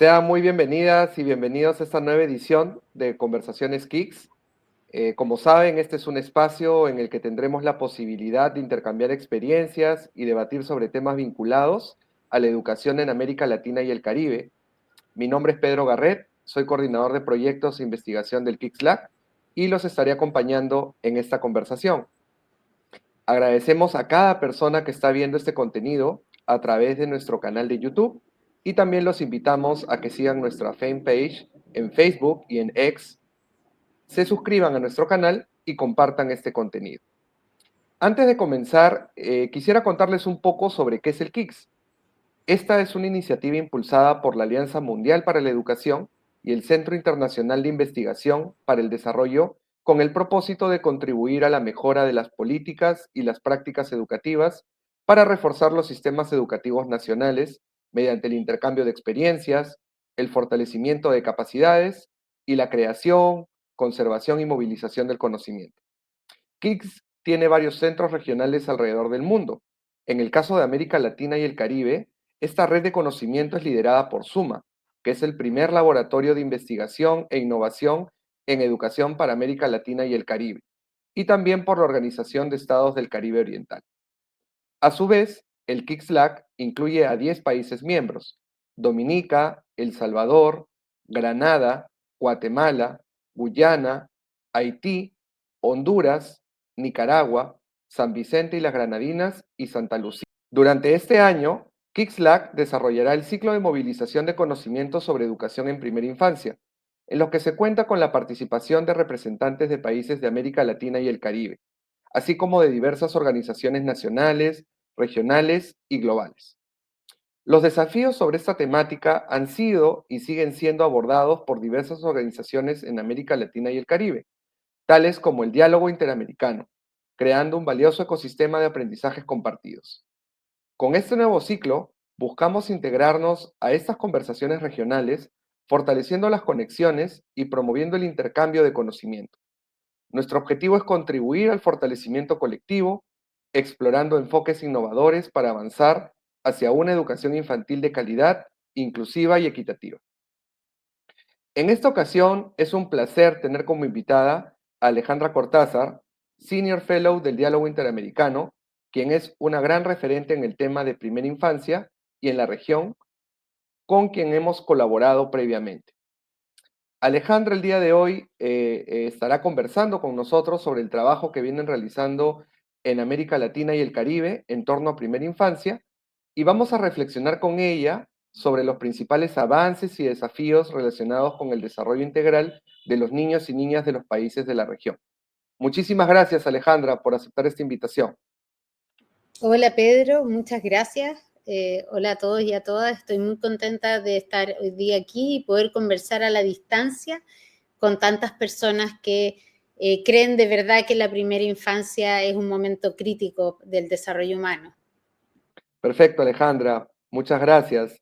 Sean muy bienvenidas y bienvenidos a esta nueva edición de Conversaciones Kicks. Como saben, este es un espacio en el que tendremos la posibilidad de intercambiar experiencias y debatir sobre temas vinculados a la educación en América Latina y el Caribe. Mi nombre es Pedro Garret, soy coordinador de proyectos e investigación del Kicks Lab y los estaré acompañando en esta conversación. Agradecemos a cada persona que está viendo este contenido a través de nuestro canal de YouTube y también los invitamos a que sigan nuestra fanpage en Facebook y en X, se suscriban a nuestro canal y compartan este contenido. Antes de comenzar, quisiera contarles un poco sobre qué es el KICS. Esta es una iniciativa impulsada por la Alianza Mundial para la Educación y el Centro Internacional de Investigación para el Desarrollo con el propósito de contribuir a la mejora de las políticas y las prácticas educativas para reforzar los sistemas educativos nacionales mediante el intercambio de experiencias, el fortalecimiento de capacidades y la creación, conservación y movilización del conocimiento. KICS tiene varios centros regionales alrededor del mundo. En el caso de América Latina y el Caribe, esta red de conocimiento es liderada por SUMA, que es el primer laboratorio de investigación e innovación en educación para América Latina y el Caribe, y también por la Organización de Estados del Caribe Oriental. A su vez, el KICS-LAC incluye a 10 países miembros: Dominica, El Salvador, Granada, Guatemala, Guyana, Haití, Honduras, Nicaragua, San Vicente y las Granadinas y Santa Lucía. Durante este año, KICS-LAC desarrollará el ciclo de movilización de conocimientos sobre educación en primera infancia, en los que se cuenta con la participación de representantes de países de América Latina y el Caribe, así como de diversas organizaciones nacionales, regionales y globales. Los desafíos sobre esta temática han sido y siguen siendo abordados por diversas organizaciones en América Latina y el Caribe, tales como el diálogo interamericano, creando un valioso ecosistema de aprendizajes compartidos. Con este nuevo ciclo, buscamos integrarnos a estas conversaciones regionales, fortaleciendo las conexiones y promoviendo el intercambio de conocimiento. Nuestro objetivo es contribuir al fortalecimiento colectivo, explorando enfoques innovadores para avanzar hacia una educación infantil de calidad, inclusiva y equitativa. En esta ocasión es un placer tener como invitada a Alejandra Cortázar, Senior Fellow del Diálogo Interamericano, quien es una gran referente en el tema de primera infancia y en la región, con quien hemos colaborado previamente. Alejandra el día de hoy estará conversando con nosotros sobre el trabajo que vienen realizando en América Latina y el Caribe en torno a primera infancia, y vamos a reflexionar con ella sobre los principales avances y desafíos relacionados con el desarrollo integral de los niños y niñas de los países de la región. Muchísimas gracias, Alejandra, por aceptar esta invitación. Hola Pedro, muchas gracias. Hola a todos y a todas. Estoy muy contenta de estar hoy día aquí y poder conversar a la distancia con tantas personas que creen de verdad que la primera infancia es un momento crítico del desarrollo humano. Perfecto, Alejandra, muchas gracias.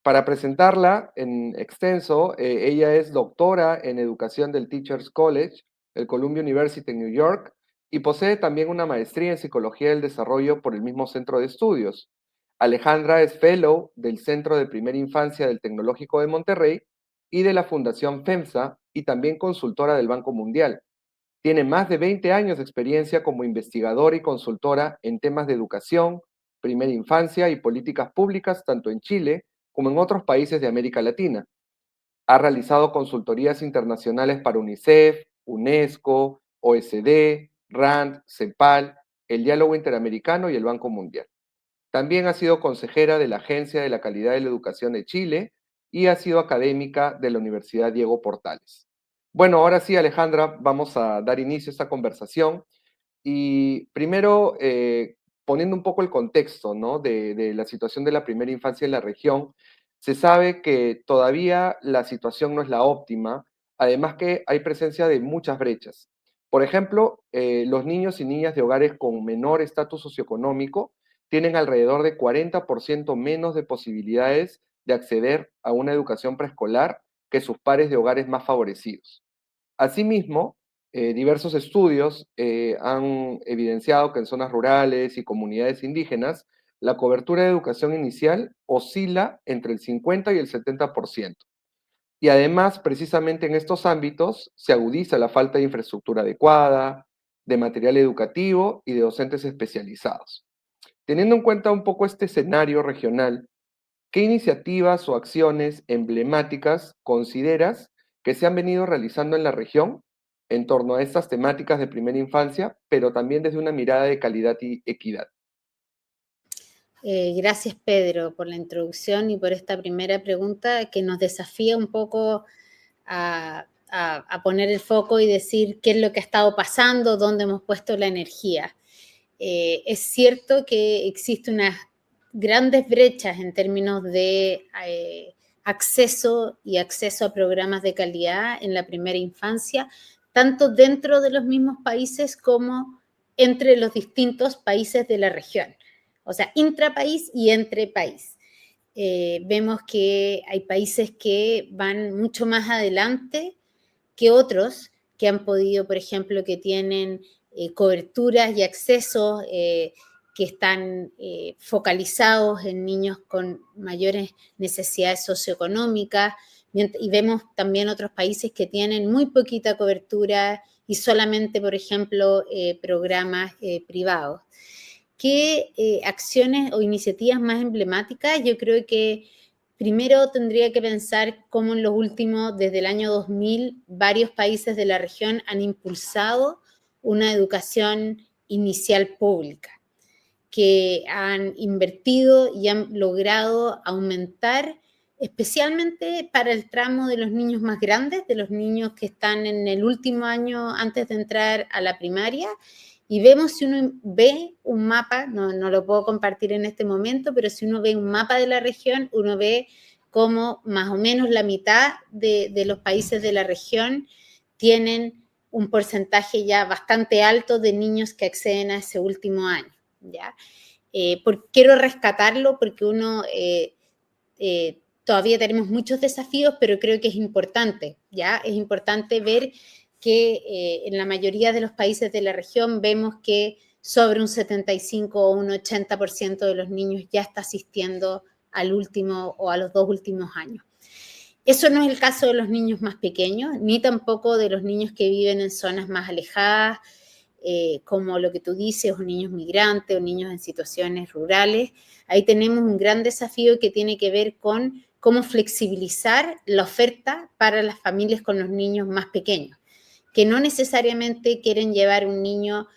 Para presentarla en extenso, ella es doctora en educación del Teachers College, el Columbia University en New York, y posee también una maestría en psicología del desarrollo por el mismo centro de estudios. Alejandra es fellow del Centro de Primera Infancia del Tecnológico de Monterrey y de la Fundación FEMSA, y también consultora del Banco Mundial. Tiene más de 20 años de experiencia como investigadora y consultora en temas de educación, primera infancia y políticas públicas tanto en Chile como en otros países de América Latina. Ha realizado consultorías internacionales para UNICEF, UNESCO, OSD, RAND, CEPAL, el Diálogo Interamericano y el Banco Mundial. También ha sido consejera de la Agencia de la Calidad de la Educación de Chile y ha sido académica de la Universidad Diego Portales. Bueno, ahora sí, Alejandra, vamos a dar inicio a esta conversación. Y primero, poniendo un poco el contexto, ¿no? de la situación de la primera infancia en la región, se sabe que todavía la situación no es la óptima, además que hay presencia de muchas brechas. Por ejemplo, los niños y niñas de hogares con menor estatus socioeconómico tienen alrededor de 40% menos de posibilidades de acceder a una educación preescolar que sus pares de hogares más favorecidos. Asimismo, diversos estudios han evidenciado que en zonas rurales y comunidades indígenas, la cobertura de educación inicial oscila entre el 50 y el 70%. Y además, precisamente en estos ámbitos, se agudiza la falta de infraestructura adecuada, de material educativo y de docentes especializados. Teniendo en cuenta un poco este escenario regional, ¿qué iniciativas o acciones emblemáticas consideras que se han venido realizando en la región en torno a estas temáticas de primera infancia, pero también desde una mirada de calidad y equidad? Gracias, Pedro, por la introducción y por esta primera pregunta que nos desafía un poco a poner el foco y decir qué es lo que ha estado pasando, dónde hemos puesto la energía. Es cierto que existen unas grandes brechas en términos de acceso a programas de calidad en la primera infancia, tanto dentro de los mismos países como entre los distintos países de la región, o sea, intrapaís y entre país. Vemos que hay países que van mucho más adelante que otros que han podido, por ejemplo, que tienen coberturas y accesos que están focalizados en niños con mayores necesidades socioeconómicas, y vemos también otros países que tienen muy poquita cobertura y solamente, por ejemplo, programas privados. ¿Qué acciones o iniciativas más emblemáticas? Yo creo que primero tendría que pensar cómo en los últimos, desde el año 2000, varios países de la región han impulsado una educación inicial pública, que han invertido y han logrado aumentar, especialmente para el tramo de los niños más grandes, de los niños que están en el último año antes de entrar a la primaria. Y vemos, si uno ve un mapa, no lo puedo compartir en este momento, pero si uno ve un mapa de la región, uno ve cómo más o menos la mitad de los países de la región tienen un porcentaje ya bastante alto de niños que acceden a ese último año, ¿ya? Quiero rescatarlo porque todavía tenemos muchos desafíos, pero creo que es importante, ¿ya? Es importante ver que en la mayoría de los países de la región vemos que sobre un 75 o un 80% de los niños ya está asistiendo al último o a los 2 últimos años. Eso no es el caso de los niños más pequeños, ni tampoco de los niños que viven en zonas más alejadas, como lo que tú dices, o niños migrantes o niños en situaciones rurales. Ahí tenemos un gran desafío que tiene que ver con cómo flexibilizar la oferta para las familias con los niños más pequeños, que no necesariamente quieren llevar un niño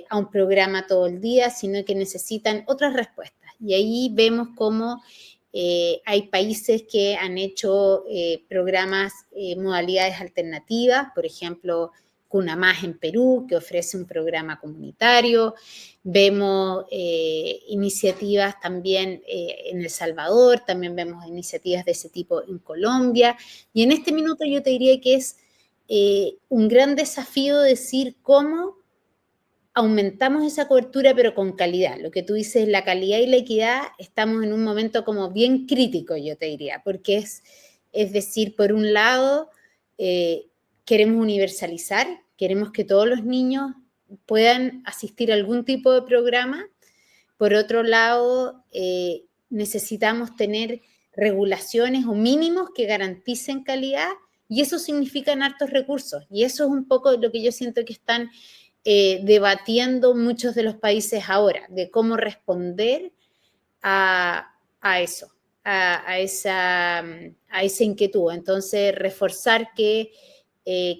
a un programa todo el día, sino que necesitan otras respuestas. Y ahí vemos cómo hay países que han hecho programas, modalidades alternativas, por ejemplo, Cuna Más en Perú, que ofrece un programa comunitario. Vemos iniciativas también en El Salvador, también vemos iniciativas de ese tipo en Colombia. Y en este minuto yo te diría que es un gran desafío decir cómo aumentamos esa cobertura, pero con calidad. Lo que tú dices, la calidad y la equidad, estamos en un momento como bien crítico, yo te diría, porque es decir, por un lado, queremos universalizar, queremos que todos los niños puedan asistir a algún tipo de programa. Por otro lado, necesitamos tener regulaciones o mínimos que garanticen calidad, y eso significan hartos recursos. Y eso es un poco lo que yo siento que están debatiendo muchos de los países ahora, de cómo responder a eso, a esa inquietud. Entonces, reforzar que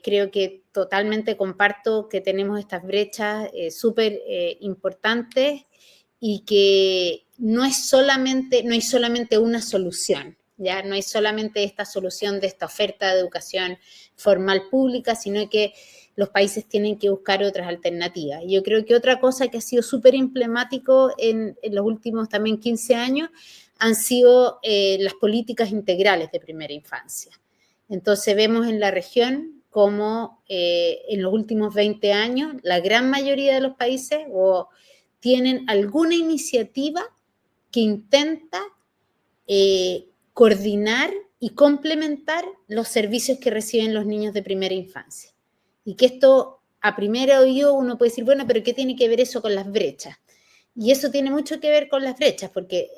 creo que totalmente comparto que tenemos estas brechas súper importantes, y que no hay solamente una solución, ¿ya? No hay solamente esta solución de esta oferta de educación formal pública, sino que los países tienen que buscar otras alternativas. Y yo creo que otra cosa que ha sido súper emblemático en los últimos también 15 años han sido las políticas integrales de primera infancia. Entonces vemos en la región como en los últimos 20 años la gran mayoría de los países tienen alguna iniciativa que intenta coordinar y complementar los servicios que reciben los niños de primera infancia. Y que esto, a primera oído, uno puede decir, bueno, pero ¿qué tiene que ver eso con las brechas? Y eso tiene mucho que ver con las brechas, porque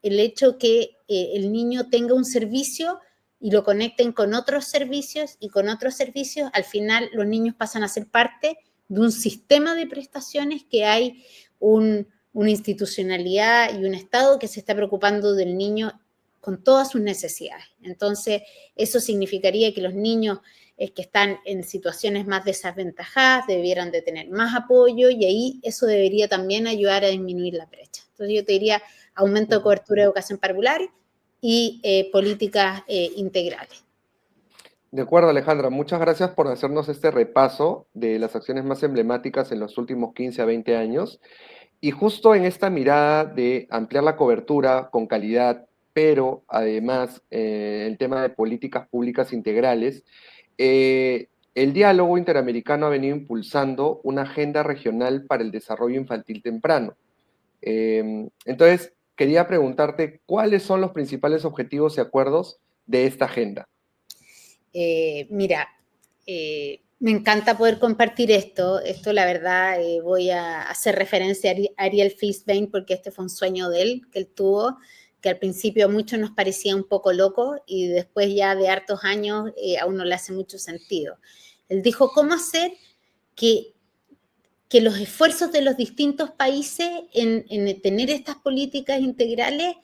el hecho que el niño tenga un servicio y lo conecten con otros servicios y con otros servicios, al final los niños pasan a ser parte de un sistema de prestaciones que hay una institucionalidad y un Estado que se está preocupando del niño con todas sus necesidades. Entonces, eso significaría que los niños que están en situaciones más desaventajadas debieran de tener más apoyo y ahí eso debería también ayudar a disminuir la brecha. Entonces yo te diría aumento de cobertura de educación particular y políticas integrales. De acuerdo, Alejandra, muchas gracias por hacernos este repaso de las acciones más emblemáticas en los últimos 15 a 20 años. Y justo en esta mirada de ampliar la cobertura con calidad, pero además el tema de políticas públicas integrales, el diálogo interamericano ha venido impulsando una agenda regional para el desarrollo infantil temprano. Entonces, quería preguntarte cuáles son los principales objetivos y acuerdos de esta agenda. Mira, me encanta poder compartir esto. Esto, la verdad, voy a hacer referencia a Ariel Fisbein porque este fue un sueño de él, que él tuvo, que al principio a muchos nos parecía un poco loco y después ya de hartos años a uno le hace mucho sentido. Él dijo, ¿cómo hacer que, que los esfuerzos de los distintos países en tener estas políticas integrales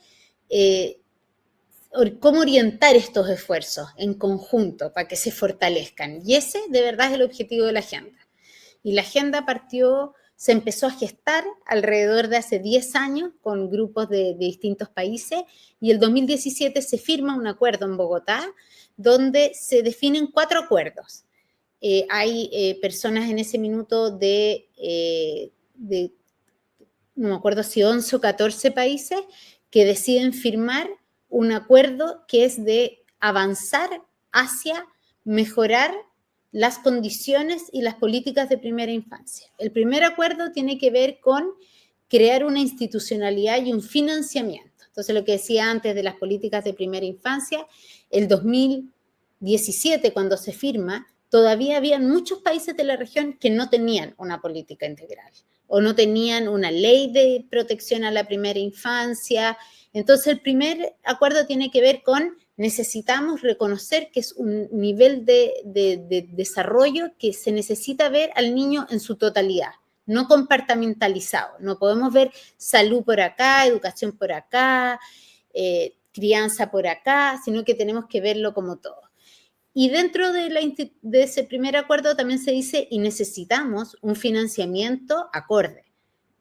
cómo orientar estos esfuerzos en conjunto para que se fortalezcan. Y ese de verdad es el objetivo de la agenda. Y la agenda se empezó a gestar alrededor de hace 10 años con grupos de distintos países y el 2017 se firma un acuerdo en Bogotá donde se definen 4 acuerdos. Hay personas en ese minuto no me acuerdo si 11 o 14 países que deciden firmar un acuerdo que es de avanzar hacia mejorar las condiciones y las políticas de primera infancia. El primer acuerdo tiene que ver con crear una institucionalidad y un financiamiento. Entonces, lo que decía antes de las políticas de primera infancia, el 2017, cuando se firma, todavía había muchos países de la región que no tenían una política integral o no tenían una ley de protección a la primera infancia. Entonces, el primer acuerdo tiene que ver con necesitamos reconocer que es un nivel de desarrollo que se necesita ver al niño en su totalidad, no compartimentalizado. No podemos ver salud por acá, educación por acá, crianza por acá, sino que tenemos que verlo como todo. Y dentro de ese primer acuerdo también se dice y necesitamos un financiamiento acorde.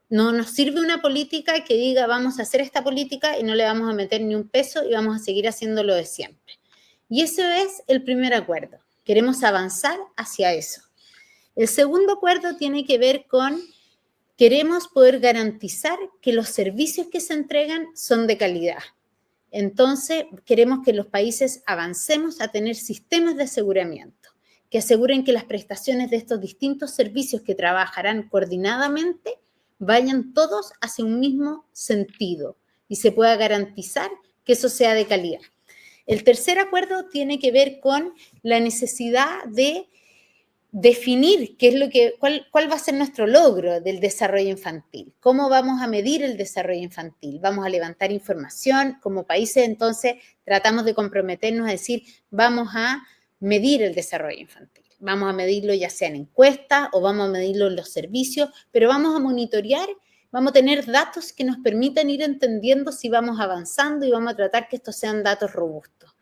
No nos sirve una política que diga vamos a hacer esta política y no le vamos a meter ni un peso y vamos a seguir haciendo lo de siempre. Y eso es el primer acuerdo. Queremos avanzar hacia eso. El segundo acuerdo tiene que ver con queremos poder garantizar que los servicios que se entregan son de calidad. Entonces, queremos que los países avancemos a tener sistemas de aseguramiento que aseguren que las prestaciones de estos distintos servicios que trabajarán coordinadamente vayan todos hacia un mismo sentido y se pueda garantizar que eso sea de calidad. El tercer acuerdo tiene que ver con la necesidad de definir cuál va a ser nuestro logro del desarrollo infantil, cómo vamos a medir el desarrollo infantil, vamos a levantar información como países, entonces tratamos de comprometernos a decir, vamos a medir el desarrollo infantil, vamos a medirlo ya sea en encuestas o vamos a medirlo en los servicios, pero vamos a monitorear, vamos a tener datos que nos permitan ir entendiendo si vamos avanzando y vamos a tratar que estos sean datos robustos.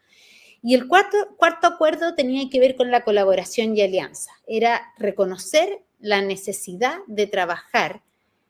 Y el cuarto acuerdo tenía que ver con la colaboración y alianza. Era reconocer la necesidad de trabajar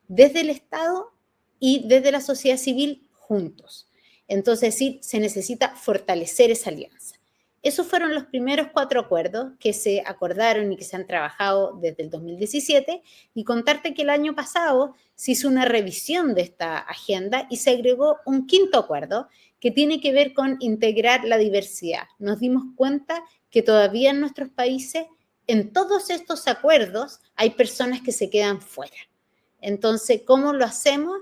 desde el Estado y desde la sociedad civil juntos. Entonces, sí, se necesita fortalecer esa alianza. Esos fueron los primeros 4 acuerdos que se acordaron y que se han trabajado desde el 2017 y contarte que el año pasado se hizo una revisión de esta agenda y se agregó un 5.º acuerdo que tiene que ver con integrar la diversidad. Nos dimos cuenta que todavía en nuestros países, en todos estos acuerdos, hay personas que se quedan fuera. Entonces, ¿cómo lo hacemos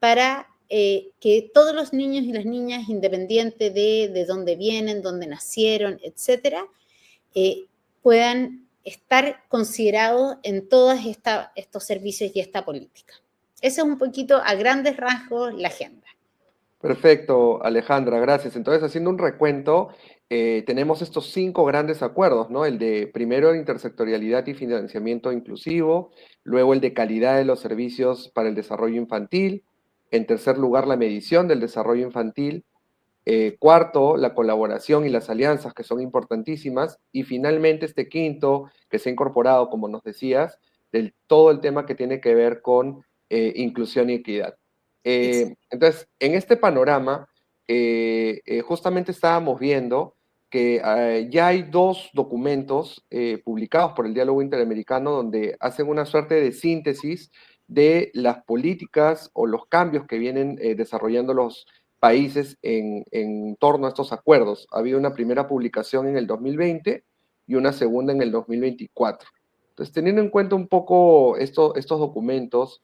para que todos los niños y las niñas, independiente de dónde vienen, dónde nacieron, etcétera, puedan estar considerados en todos estos servicios y esta política? Esa es un poquito a grandes rasgos la agenda. Perfecto, Alejandra, gracias. Entonces, haciendo un recuento, tenemos estos 5 grandes acuerdos, ¿no? El de primero, intersectorialidad y financiamiento inclusivo, luego el de calidad de los servicios para el desarrollo infantil, en tercer lugar, la medición del desarrollo infantil, cuarto, la colaboración y las alianzas, que son importantísimas, y finalmente este quinto, que se ha incorporado, como nos decías, del todo el tema que tiene que ver con inclusión y equidad. Entonces, en este panorama, justamente estábamos viendo que ya hay 2 documentos publicados por el Diálogo Interamericano donde hacen una suerte de síntesis de las políticas o los cambios que vienen desarrollando los países en torno a estos acuerdos. Ha habido una primera publicación en el 2020 y una segunda en el 2024. Entonces, teniendo en cuenta un poco estos documentos,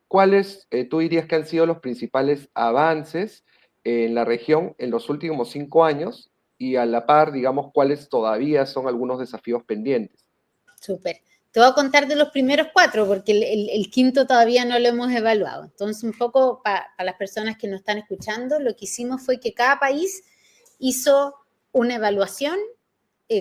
¿cuáles tú dirías que han sido los principales avances en la región en los últimos 5 años? Y a la par, digamos, ¿cuáles todavía son algunos desafíos pendientes? Súper. Te voy a contar de los primeros 4 porque el quinto todavía no lo hemos evaluado. Entonces, un poco para las personas que nos están escuchando, lo que hicimos fue que cada país hizo una evaluación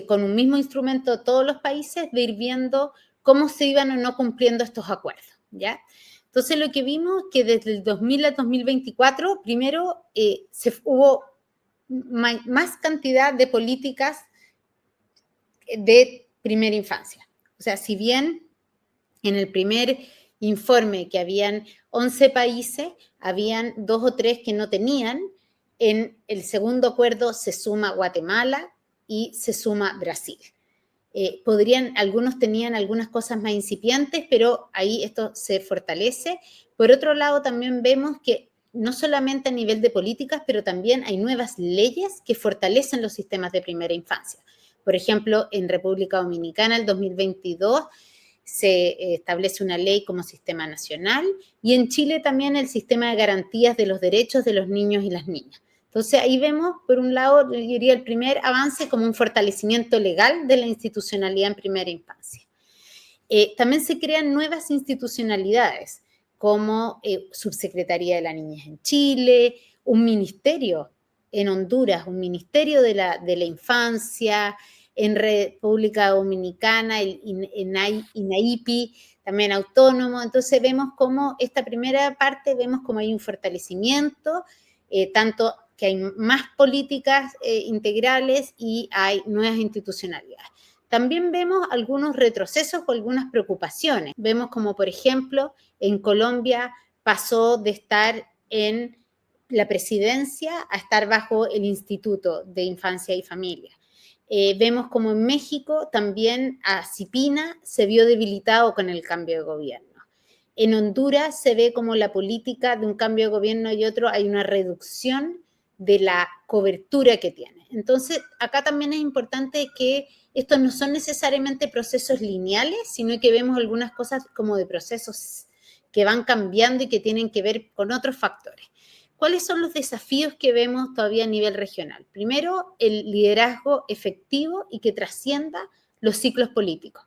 con un mismo instrumento todos los países de ir viendo cómo se iban o no cumpliendo estos acuerdos, ¿ya? Entonces, lo que vimos que desde el 2000 al 2024, primero hubo más cantidad de políticas de primera infancia. O sea, si bien en el primer informe que habían 11 países, habían 2 o 3 que no tenían, en el segundo acuerdo se suma Guatemala y se suma Brasil. Algunos tenían algunas cosas más incipientes, pero ahí esto se fortalece. Por otro lado, también vemos que no solamente a nivel de políticas, pero también hay nuevas leyes que fortalecen los sistemas de primera infancia. Por ejemplo, en República Dominicana, el 2022, se establece una ley como sistema nacional y en Chile también el sistema de garantías de los derechos de los niños y las niñas. Entonces ahí vemos, por un lado, yo diría el primer avance como un fortalecimiento legal de la institucionalidad en primera infancia. También se crean nuevas institucionalidades, como Subsecretaría de la Niñez en Chile, un ministerio en Honduras, un ministerio de la infancia, en República Dominicana, el INAIPI, también autónomo. Entonces vemos como esta primera parte, vemos como hay un fortalecimiento, tanto que hay más políticas integrales y hay nuevas institucionalidades. También vemos algunos retrocesos o algunas preocupaciones. Vemos como, por ejemplo, en Colombia pasó de estar en la presidencia a estar bajo el Instituto de Infancia y Familia. Vemos como en México también a CIPINA se vio debilitado con el cambio de gobierno. En Honduras se ve como la política de un cambio de gobierno y otro hay una reducción de la cobertura que tiene. Entonces, acá también es importante que estos no son necesariamente procesos lineales, sino que vemos algunas cosas como de procesos que van cambiando y que tienen que ver con otros factores. ¿Cuáles son los desafíos que vemos todavía a nivel regional? Primero, el liderazgo efectivo y que trascienda los ciclos políticos.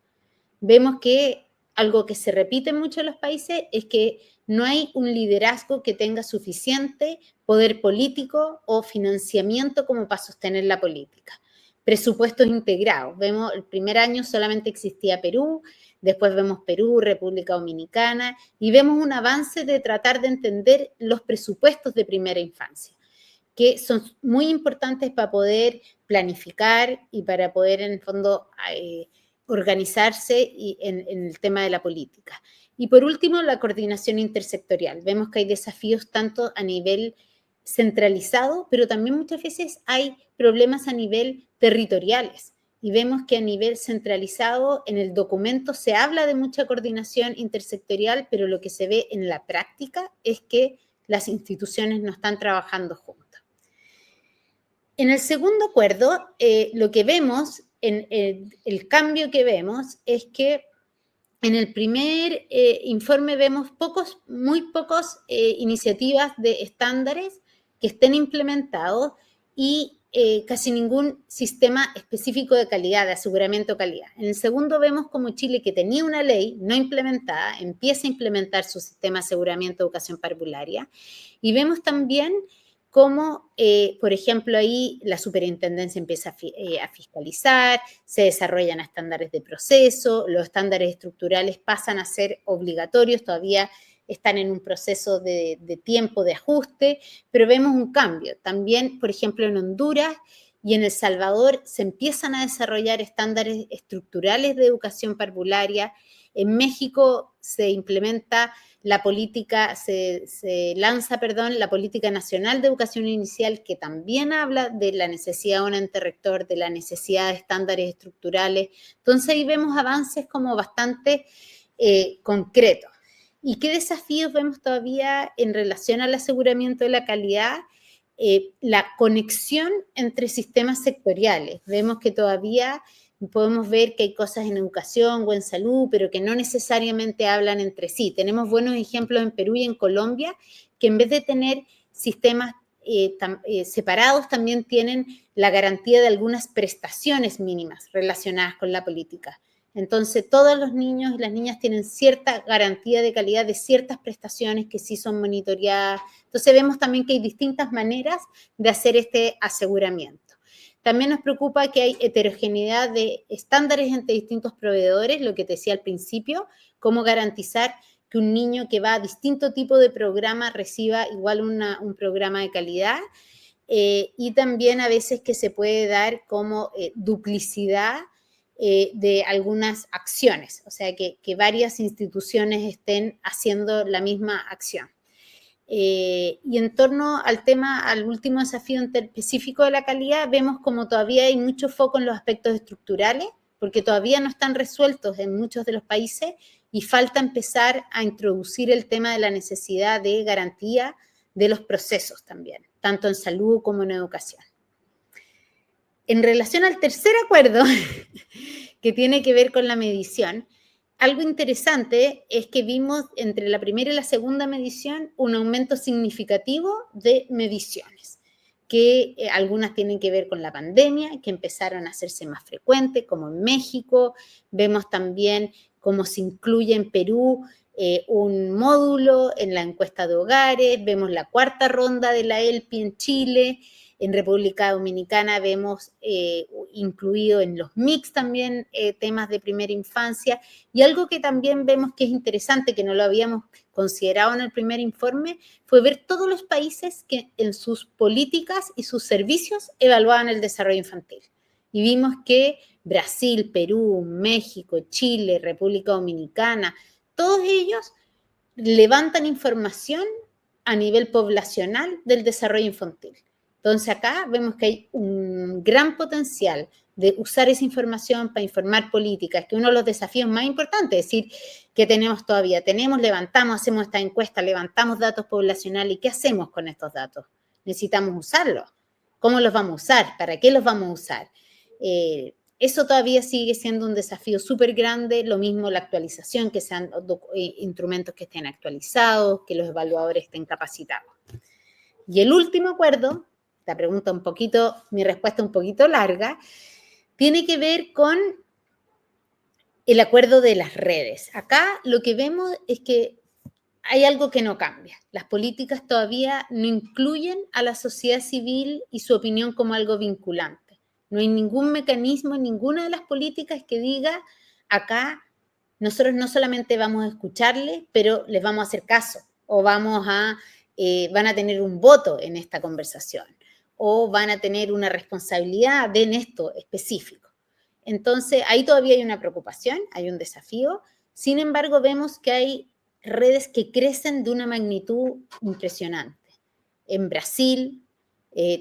Vemos que algo que se repite mucho en los países es que no hay un liderazgo que tenga suficiente poder político o financiamiento como para sostener la política. Presupuestos integrados. Vemos, el primer año solamente existía Perú, después vemos Perú, República Dominicana, y vemos un avance de tratar de entender los presupuestos de primera infancia, que son muy importantes para poder planificar y para poder, en el fondo, organizarse en el tema de la política. Y por último, la coordinación intersectorial. Vemos que hay desafíos tanto a nivel centralizado, pero también muchas veces hay problemas a nivel territoriales. Y vemos que a nivel centralizado en el documento se habla de mucha coordinación intersectorial, pero lo que se ve en la práctica es que las instituciones no están trabajando juntas. En el segundo acuerdo, lo que vemos, el cambio que vemos es que en el primer informe vemos muy pocos iniciativas de estándares que estén implementados y casi ningún sistema específico de calidad, de aseguramiento de calidad. En el segundo vemos como Chile, que tenía una ley no implementada, empieza a implementar su sistema de aseguramiento de educación parvularia. Y vemos también cómo, por ejemplo, ahí la superintendencia empieza a fiscalizar, se desarrollan estándares de proceso, los estándares estructurales pasan a ser obligatorios, todavía están en un proceso de tiempo de ajuste, pero vemos un cambio. También, por ejemplo, en Honduras y en El Salvador se empiezan a desarrollar estándares estructurales de educación parvularia. En México se implementa la política, se lanza, la Política Nacional de Educación Inicial, que también habla de la necesidad de un ente rector, de la necesidad de estándares estructurales. Entonces ahí vemos avances como bastante concretos. ¿Y qué desafíos vemos todavía en relación al aseguramiento de la calidad? La conexión entre sistemas sectoriales. Vemos que todavía podemos ver que hay cosas en educación o en salud, pero que no necesariamente hablan entre sí. Tenemos buenos ejemplos en Perú y en Colombia, que en vez de tener sistemas separados, también tienen la garantía de algunas prestaciones mínimas relacionadas con la política. Entonces, todos los niños y las niñas tienen cierta garantía de calidad de ciertas prestaciones que sí son monitoreadas. Entonces, vemos también que hay distintas maneras de hacer este aseguramiento. También nos preocupa que hay heterogeneidad de estándares entre distintos proveedores, lo que te decía al principio, cómo garantizar que un niño que va a distinto tipo de programa reciba igual un programa de calidad. Y también a veces que se puede dar como duplicidad de algunas acciones, o sea, que varias instituciones estén haciendo la misma acción. Y en torno al tema, al último desafío específico de la calidad, vemos como todavía hay mucho foco en los aspectos estructurales, porque todavía no están resueltos en muchos de los países y falta empezar a introducir el tema de la necesidad de garantía de los procesos también, tanto en salud como en educación. En relación al tercer acuerdo, que tiene que ver con la medición, algo interesante es que vimos entre la primera y la segunda medición un aumento significativo de mediciones, que algunas tienen que ver con la pandemia, que empezaron a hacerse más frecuentes, como en México. Vemos también cómo se incluye en Perú un módulo en la encuesta de hogares. Vemos la cuarta ronda de la ELPI en Chile. En República Dominicana vemos incluido en los MICS también temas de primera infancia. Y algo que también vemos que es interesante, que no lo habíamos considerado en el primer informe, fue ver todos los países que en sus políticas y sus servicios evaluaban el desarrollo infantil. Y vimos que Brasil, Perú, México, Chile, República Dominicana, todos ellos levantan información a nivel poblacional del desarrollo infantil. Entonces acá vemos que hay un gran potencial de usar esa información para informar políticas, que uno de los desafíos más importantes, es decir, que tenemos todavía, levantamos, hacemos esta encuesta, levantamos datos poblacionales, ¿y qué hacemos con estos datos? Necesitamos usarlos. ¿Cómo los vamos a usar? ¿Para qué los vamos a usar? Eso todavía sigue siendo un desafío súper grande, lo mismo la actualización, que sean instrumentos que estén actualizados, que los evaluadores estén capacitados. Y el último acuerdo, la pregunta un poquito, mi respuesta un poquito larga, tiene que ver con el acuerdo de las redes. Acá lo que vemos es que hay algo que no cambia. Las políticas todavía no incluyen a la sociedad civil y su opinión como algo vinculante. No hay ningún mecanismo en ninguna de las políticas que diga acá nosotros no solamente vamos a escucharles, pero les vamos a hacer caso o van a tener un voto en esta conversación o van a tener una responsabilidad en esto específico. Entonces, ahí todavía hay una preocupación, hay un desafío. Sin embargo, vemos que hay redes que crecen de una magnitud impresionante. En Brasil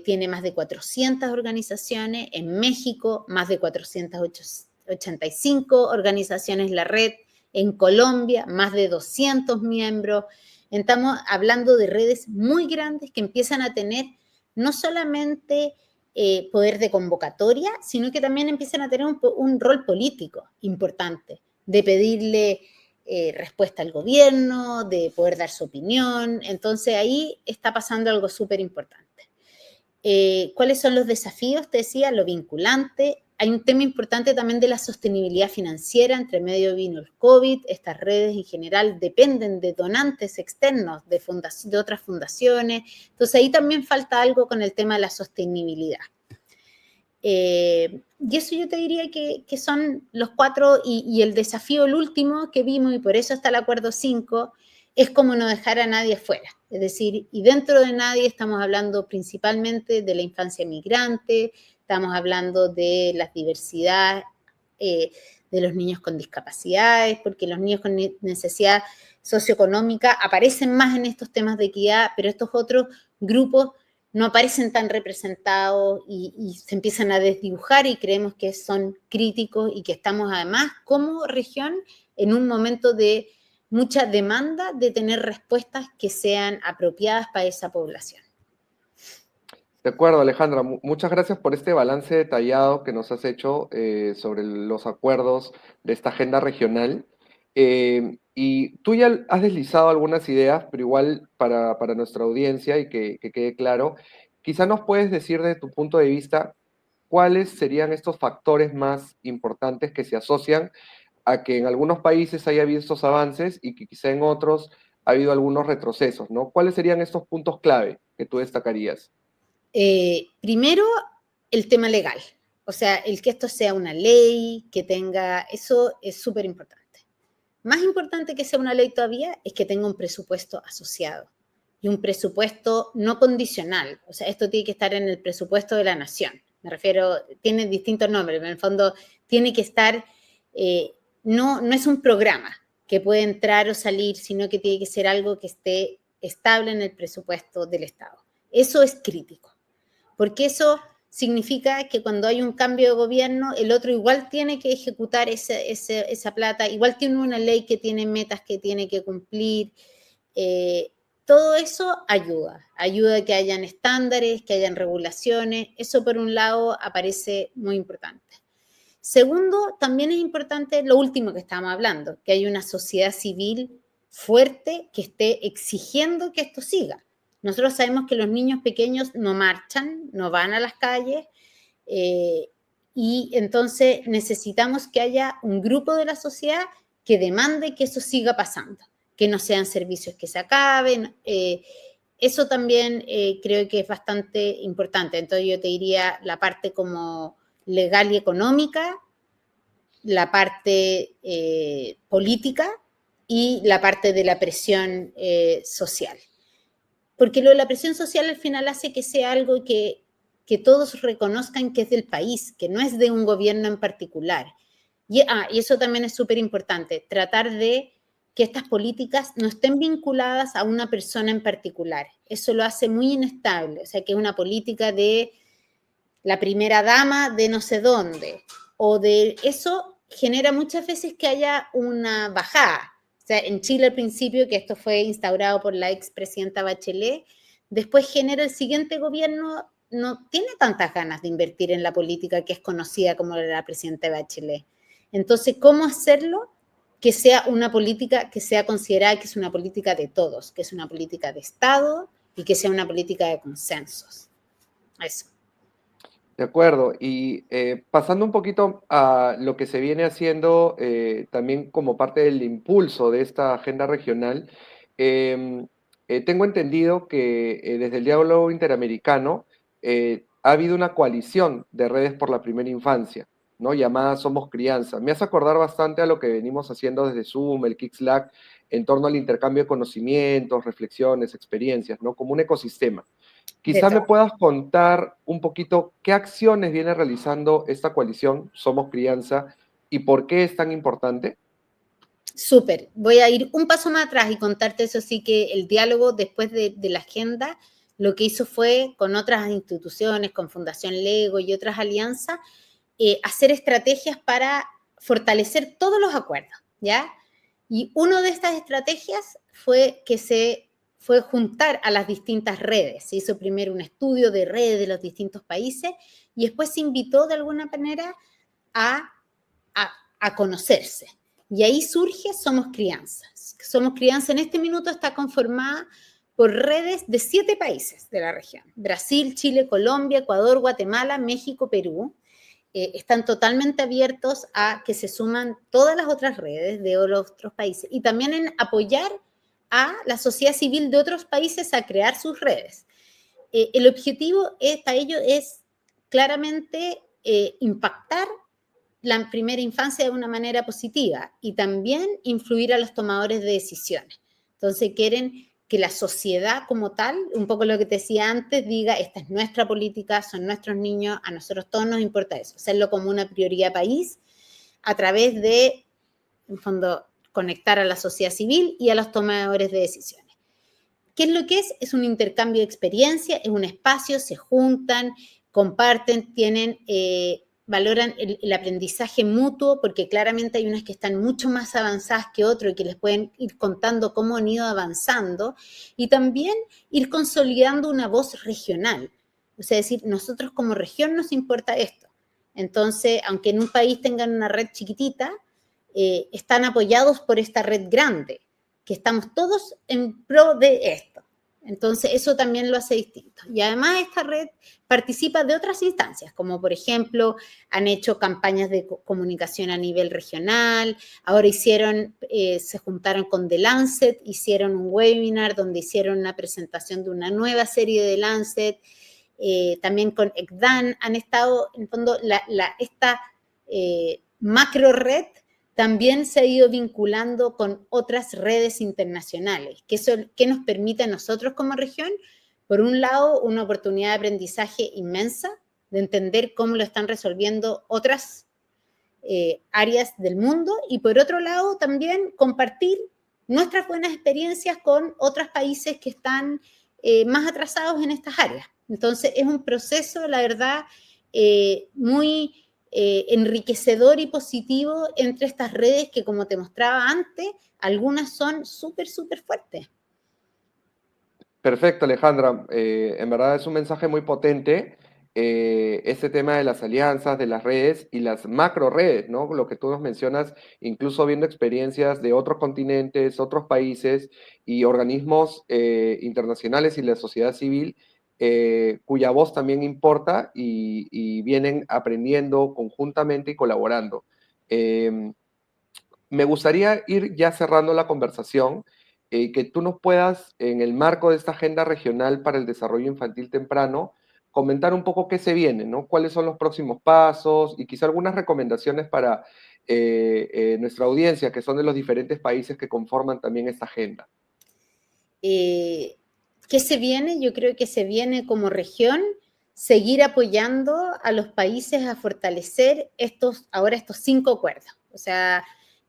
tiene más de 400 organizaciones, en México más de 485 organizaciones la red, en Colombia más de 200 miembros. Estamos hablando de redes muy grandes que empiezan a tener no solamente poder de convocatoria, sino que también empiezan a tener un rol político importante, de pedirle respuesta al gobierno, de poder dar su opinión. Entonces ahí está pasando algo súper importante. ¿Cuáles son los desafíos? Te decía, lo vinculante. Hay un tema importante también de la sostenibilidad financiera. Entre medio vino el COVID. Estas redes en general dependen de donantes externos de otras fundaciones. Entonces ahí también falta algo con el tema de la sostenibilidad. Y eso yo te diría que son los 4, y el desafío, el último que vimos, y por eso está el acuerdo 5, es como no dejar a nadie fuera. Es decir, y dentro de nadie estamos hablando principalmente de la infancia migrante, estamos hablando de la diversidad, de los niños con discapacidades, porque los niños con necesidad socioeconómica aparecen más en estos temas de equidad, pero estos otros grupos no aparecen tan representados y se empiezan a desdibujar, y creemos que son críticos y que estamos además como región en un momento de mucha demanda de tener respuestas que sean apropiadas para esa población. De acuerdo, Alejandra. Muchas gracias por este balance detallado que nos has hecho sobre los acuerdos de esta agenda regional. Y tú ya has deslizado algunas ideas, pero igual para nuestra audiencia y que quede claro, quizá nos puedes decir desde tu punto de vista cuáles serían estos factores más importantes que se asocian a que en algunos países haya habido estos avances y que quizá en otros ha habido algunos retrocesos, ¿no? ¿Cuáles serían estos puntos clave que tú destacarías? Primero, el tema legal. O sea, el que esto sea una ley, que tenga, eso es súper importante. Más importante que sea una ley todavía es que tenga un presupuesto asociado y un presupuesto no condicional. O sea, esto tiene que estar en el presupuesto de la nación. Me refiero, tiene distintos nombres, pero en el fondo tiene que estar, no es un programa que puede entrar o salir, sino que tiene que ser algo que esté estable en el presupuesto del Estado. Eso es crítico, porque eso significa que cuando hay un cambio de gobierno, el otro igual tiene que ejecutar esa plata, igual tiene una ley que tiene metas que tiene que cumplir. Todo eso ayuda a que hayan estándares, que hayan regulaciones. Eso por un lado aparece muy importante. Segundo, también es importante lo último que estábamos hablando, que hay una sociedad civil fuerte que esté exigiendo que esto siga. Nosotros sabemos que los niños pequeños no marchan, no van a las calles, y entonces necesitamos que haya un grupo de la sociedad que demande que eso siga pasando, que no sean servicios que se acaben. Eso también creo que es bastante importante. Entonces yo te diría la parte como legal y económica, la parte política y la parte de la presión social. Porque lo de la presión social al final hace que sea algo que todos reconozcan que es del país, que no es de un gobierno en particular. Y eso también es súper importante, tratar de que estas políticas no estén vinculadas a una persona en particular. Eso lo hace muy inestable, o sea, que es una política de la primera dama de no sé dónde, o de eso genera muchas veces que haya una bajada. O sea, en Chile al principio, que esto fue instaurado por la expresidenta Bachelet, después genera el siguiente gobierno, no tiene tantas ganas de invertir en la política que es conocida como la presidenta Bachelet. Entonces, ¿cómo hacerlo? Que sea una política que sea considerada que es una política de todos, que es una política de Estado y que sea una política de consensos. Eso. De acuerdo. Y pasando un poquito a lo que se viene haciendo también como parte del impulso de esta agenda regional, em, tengo entendido que desde el diálogo interamericano ha habido una coalición de redes por la primera infancia, ¿no? Llamada Somos Crianza. Me hace acordar bastante a lo que venimos haciendo desde Zoom, el Kickslack, en torno al intercambio de conocimientos, reflexiones, experiencias, ¿no? Como un ecosistema. De Quizá me todo. puedas contar un poquito qué acciones viene realizando esta coalición Somos Crianza y por qué es tan importante. Súper. Voy a ir un paso más atrás y contarte eso sí, que el diálogo después de la agenda lo que hizo fue con otras instituciones, con Fundación Lego y otras alianzas, hacer estrategias para fortalecer todos los acuerdos, ¿ya? Y una de estas estrategias fue juntar a las distintas redes. Se hizo primero un estudio de redes de los distintos países y después se invitó de alguna manera a, a conocerse. Y ahí surge Somos Crianzas. Somos Crianza en este minuto está conformada por redes de 7 países de la región: Brasil, Chile, Colombia, Ecuador, Guatemala, México, Perú. Están totalmente abiertos a que se suman todas las otras redes de los otros países y también en apoyar a la sociedad civil de otros países a crear sus redes. El objetivo para ello es claramente impactar la primera infancia de una manera positiva y también influir a los tomadores de decisiones. Entonces quieren que la sociedad como tal, un poco lo que te decía antes, diga, esta es nuestra política, son nuestros niños, a nosotros todos nos importa eso, hacerlo como una prioridad país a través de, en fondo, conectar a la sociedad civil y a los tomadores de decisiones. ¿Qué es lo que es? Es un intercambio de experiencia, es un espacio, se juntan, comparten, valoran el aprendizaje mutuo, porque claramente hay unas que están mucho más avanzadas que otras y que les pueden ir contando cómo han ido avanzando, y también ir consolidando una voz regional. O sea, decir, nosotros como región nos importa esto. Entonces, aunque en un país tengan una red chiquitita, están apoyados por esta red grande, que estamos todos en pro de esto. Entonces, eso también lo hace distinto. Y además esta red participa de otras instancias, como por ejemplo, han hecho campañas de comunicación a nivel regional, ahora se juntaron con The Lancet, hicieron un webinar donde hicieron una presentación de una nueva serie de The Lancet, también con ECDAN, han estado, en fondo, esta macro red también se ha ido vinculando con otras redes internacionales, que nos permite a nosotros como región, por un lado, una oportunidad de aprendizaje inmensa, de entender cómo lo están resolviendo otras áreas del mundo, y por otro lado, también compartir nuestras buenas experiencias con otros países que están más atrasados en estas áreas. Entonces, es un proceso, la verdad, muy enriquecedor y positivo entre estas redes que, como te mostraba antes, algunas son súper, súper fuertes. Perfecto, Alejandra. En verdad es un mensaje muy potente, este tema de las alianzas, de las redes y las macro redes, ¿no? Lo que tú nos mencionas, incluso viendo experiencias de otros continentes, otros países y organismos internacionales y la sociedad civil, cuya voz también importa y vienen aprendiendo conjuntamente y colaborando. Me gustaría ir ya cerrando la conversación, que tú nos puedas, en el marco de esta agenda regional para el desarrollo infantil temprano, comentar un poco qué se viene, ¿no? Cuáles son los próximos pasos y quizá algunas recomendaciones para nuestra audiencia, que son de los diferentes países que conforman también esta agenda. ¿Qué se viene? Yo creo que se viene como región seguir apoyando a los países a fortalecer ahora estos 5 acuerdos. O sea,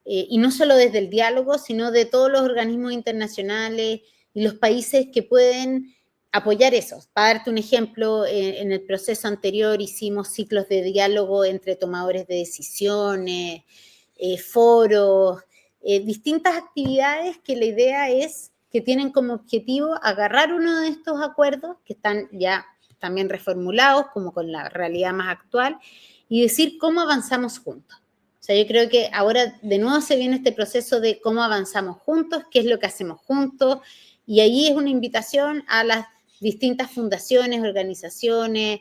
y no solo desde el diálogo, sino de todos los organismos internacionales y los países que pueden apoyar eso. Para darte un ejemplo, en el proceso anterior hicimos ciclos de diálogo entre tomadores de decisiones, foros, distintas actividades que la idea es que tienen como objetivo agarrar uno de estos acuerdos que están ya también reformulados, como con la realidad más actual, y decir cómo avanzamos juntos. O sea, yo creo que ahora de nuevo se viene este proceso de cómo avanzamos juntos, qué es lo que hacemos juntos, y ahí es una invitación a las distintas fundaciones, organizaciones,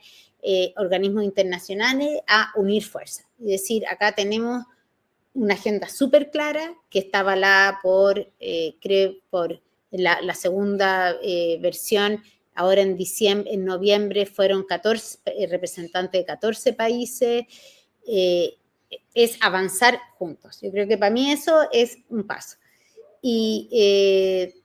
organismos internacionales a unir fuerzas. Y decir, acá tenemos una agenda súper clara que está avalada por la segunda versión. Ahora en noviembre fueron 14 representantes de 14 países. Es avanzar juntos. Yo creo que para mí eso es un paso. Y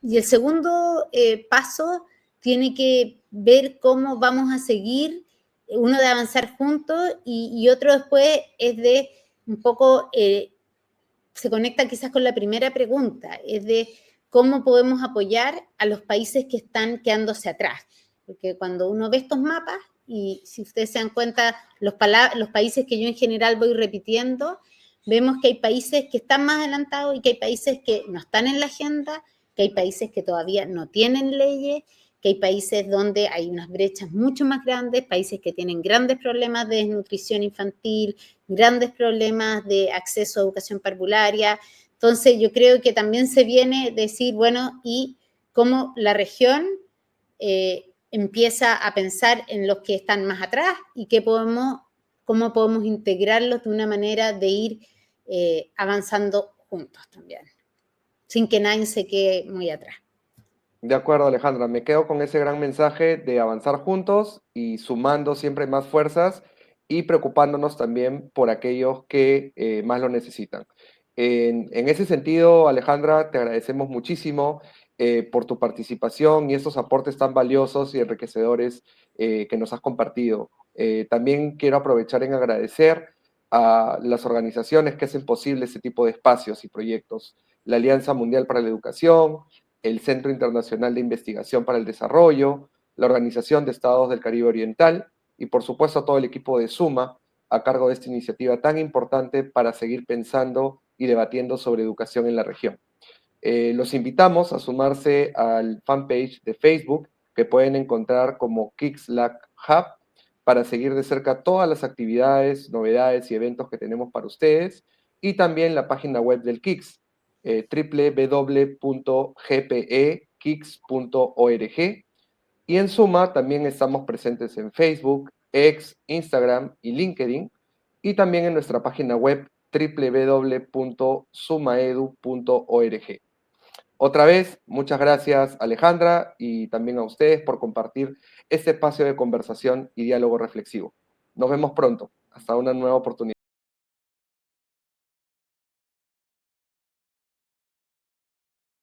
el segundo paso tiene que ver cómo vamos a seguir, uno de avanzar juntos y otro después es de un poco, se conecta quizás con la primera pregunta, es de cómo podemos apoyar a los países que están quedándose atrás. Porque cuando uno ve estos mapas, y si ustedes se dan cuenta, los países que yo en general voy repitiendo, vemos que hay países que están más adelantados y que hay países que no están en la agenda, que hay países que todavía no tienen leyes, que hay países donde hay unas brechas mucho más grandes, países que tienen grandes problemas de desnutrición infantil, grandes problemas de acceso a educación parvularia. Entonces, yo creo que también se viene decir, bueno, ¿y cómo la región empieza a pensar en los que están más atrás y cómo podemos integrarlos de una manera de ir avanzando juntos también, sin que nadie se quede muy atrás. De acuerdo, Alejandra, me quedo con ese gran mensaje de avanzar juntos y sumando siempre más fuerzas y preocupándonos también por aquellos que más lo necesitan. En ese sentido, Alejandra, te agradecemos muchísimo por tu participación y estos aportes tan valiosos y enriquecedores que nos has compartido. También quiero aprovechar en agradecer a las organizaciones que hacen posible este tipo de espacios y proyectos. La Alianza Mundial para la Educación, el Centro Internacional de Investigación para el Desarrollo, la Organización de Estados del Caribe Oriental y por supuesto a todo el equipo de Suma a cargo de esta iniciativa tan importante para seguir pensando y debatiendo sobre educación en la región. Los invitamos a sumarse al fanpage de Facebook que pueden encontrar como KICS-LAC Hub para seguir de cerca todas las actividades, novedades y eventos que tenemos para ustedes y también la página web del KICS www.gpekicks.org y en Suma también estamos presentes en Facebook, X, Instagram y LinkedIn y también en nuestra página web www.sumaedu.org. Otra vez, muchas gracias Alejandra y también a ustedes por compartir este espacio de conversación y diálogo reflexivo. Nos vemos pronto. Hasta una nueva oportunidad.